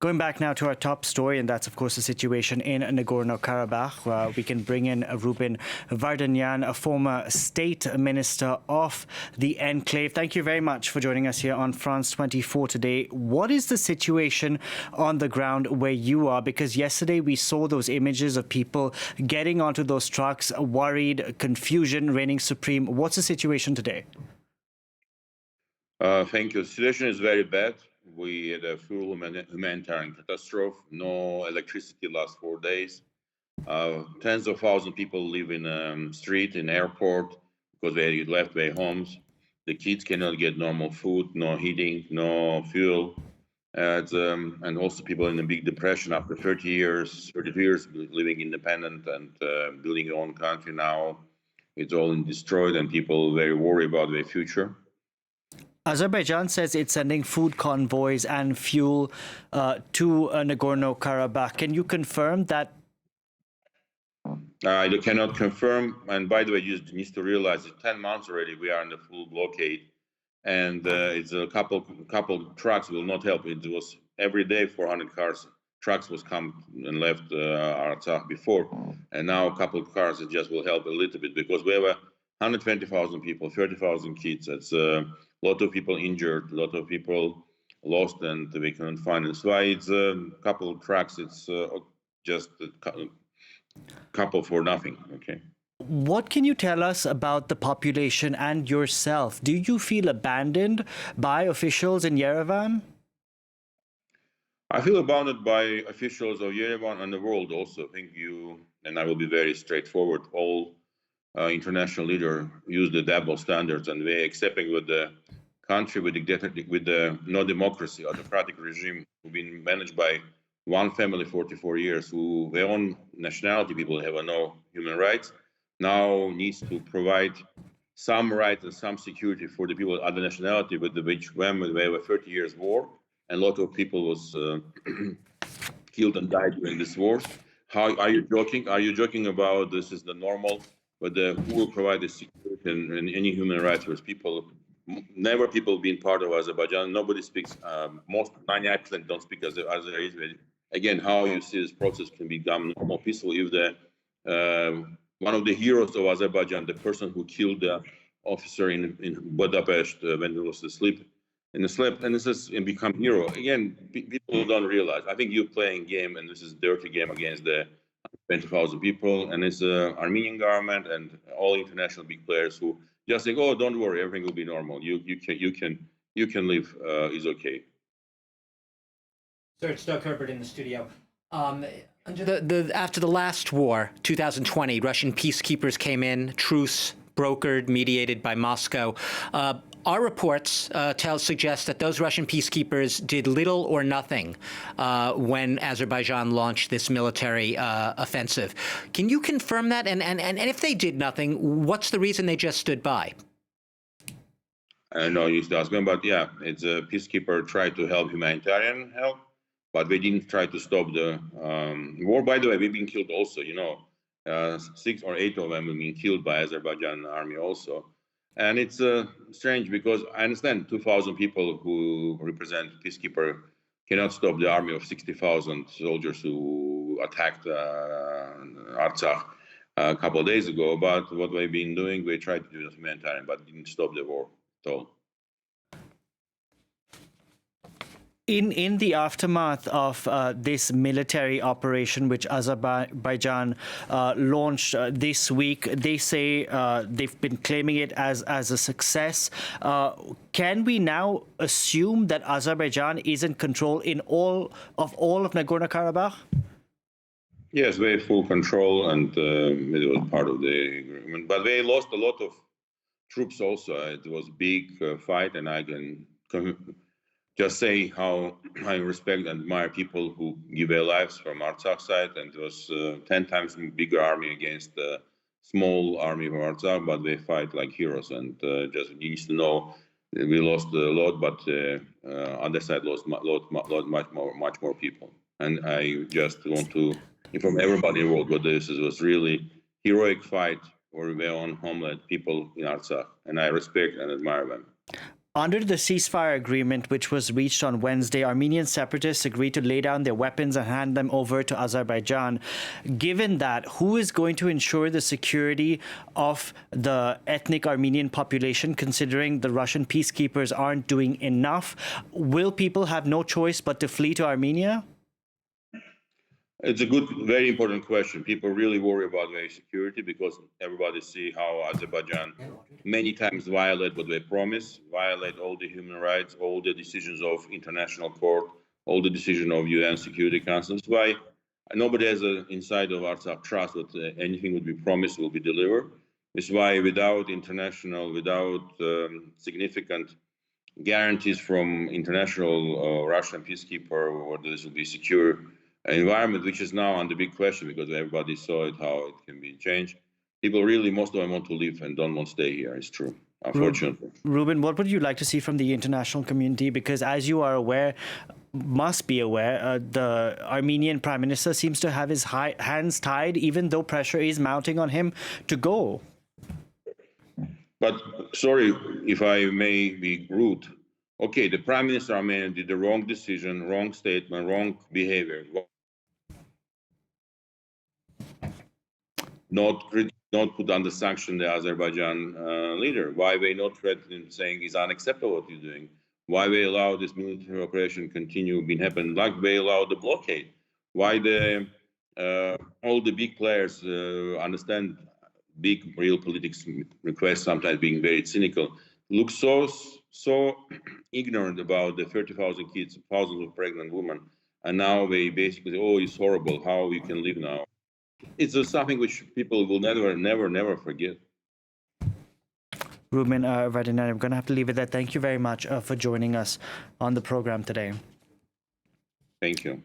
Going back now to our top story, and that's, of course, the situation in Nagorno-Karabakh. We can bring in Ruben Vardanyan, a former State Minister of the enclave. Thank you very much for joining us here on France 24 today. What is the situation on the ground where you are? Because yesterday we saw those images of people getting onto those trucks, worried, confusion reigning supreme. What's the situation today? Thank you. The situation is very bad. We had a full humanitarian catastrophe, no electricity last 4 days. Tens of thousands of people live in street, in airport, because they left their homes. The kids cannot get normal food, no heating, no fuel. And also people in a big depression after 32 years living independent and building their own country. Now it's all destroyed and people very worried about their future. Azerbaijan says it's sending food convoys and fuel to Nagorno-Karabakh. Can you confirm that? I cannot confirm. And by the way, you need to realize that 10 months already we are in the full blockade, and it's a couple trucks will not help. It was every day 400 trucks was come and left Artsakh before, and now a couple of cars it just will help a little bit because we have 120,000 people, 30,000 kids. It's a lot of people injured, a lot of people lost, and we cannot find it. That's why it's a couple of trucks. It's just a couple for nothing. Okay. What can you tell us about the population and yourself? Do you feel abandoned by officials in Yerevan? I feel abandoned by officials of Yerevan and the world also. I think you, and I will be very straightforward, all international leaders use the double standards, and they're accepting with the country with the no democracy, autocratic regime, who've been managed by one family 44 years, who their own nationality people have no human rights, now needs to provide some rights and some security for the people of other nationality, with which when they were 30 years war, and a lot of people was killed and died during this war. How are you joking? Are you joking about this is the normal? But who will provide the security and any human rights for people? Never people being part of Azerbaijan. Nobody speaks. Most 99% don't speak as Azeris. Again, how you see this process can become more peaceful if the one of the heroes of Azerbaijan, the person who killed the officer in Budapest when he was asleep, and this is and become hero again. People don't realize. I think you're playing game, and this is dirty game against the 20,000 people, and it's the Armenian government and all international big players who just think, "Oh, don't worry, everything will be normal. You can live. Is okay." Sir, it's Doug Herbert in the studio. After the last war, 2020, Russian peacekeepers came in, truce brokered, mediated by Moscow. Our reports suggest that those Russian peacekeepers did little or nothing when Azerbaijan launched this military offensive. Can you confirm that? And if they did nothing, what's the reason they just stood by? I know you ask them, but yeah, it's a peacekeeper tried to help humanitarian help, but they didn't try to stop the war. By the way, we've been killed also. 6 or 8 of them have been killed by Azerbaijan army also. And it's strange because I understand 2,000 people who represent peacekeeper cannot stop the army of 60,000 soldiers who attacked Artsakh a couple of days ago. But what they've been doing, they tried to do the humanitarian, but didn't stop the war at all. In the aftermath of this military operation, which Azerbaijan launched this week, they say they've been claiming it as a success. Can we now assume that Azerbaijan is in control in all of Nagorno-Karabakh? Yes, they have full control, and it was part of the agreement. But they lost a lot of troops also. It was a big fight, and I can just say how I respect and admire people who give their lives from Artsakh side, and it was 10 times bigger army against the small army of Artsakh, but they fight like heroes. And just needs to know we lost a lot, but other side lost much more people. And I just want to inform everybody in the world what this was really heroic fight for their own homeland people in Artsakh, and I respect and admire them. Under the ceasefire agreement, which was reached on Wednesday, Armenian separatists agreed to lay down their weapons and hand them over to Azerbaijan. Given that, who is going to ensure the security of the ethnic Armenian population, considering the Russian peacekeepers aren't doing enough? Will people have no choice but to flee to Armenia? It's a good, very important question. People really worry about their security because everybody see how Azerbaijan many times violate what they promise, violate all the human rights, all the decisions of international court, all the decisions of UN Security Council. That's why nobody has inside of Artsakh trust that anything would be promised will be delivered. It's why without significant guarantees from international Russian peacekeeper, or this will be secure environment, which is now under big question because everybody saw it, how it can be changed. People really, most of them want to leave and don't want to stay here. It's true, unfortunately. Ruben, what would you like to see from the international community? Because as you are aware, must be aware, the Armenian Prime Minister seems to have his hands tied, even though pressure is mounting on him to go. But sorry if I may be rude. Okay, the Prime Minister of Armenia did the wrong decision, wrong statement, wrong behavior. Not put under sanction the Azerbaijan leader. Why they not threatening, saying it's unacceptable what you're doing? Why they allow this military operation continue being happened? Like they allow the blockade? Why all the big players understand big real politics requests sometimes being very cynical, look so ignorant about the 30,000 kids, thousands of pregnant women, and now they basically say, oh, it's horrible how we can live now. It's something which people will never forget. Ruben Vardanyan, I'm going to have to leave it there. Thank you very much for joining us on the program today. Thank you.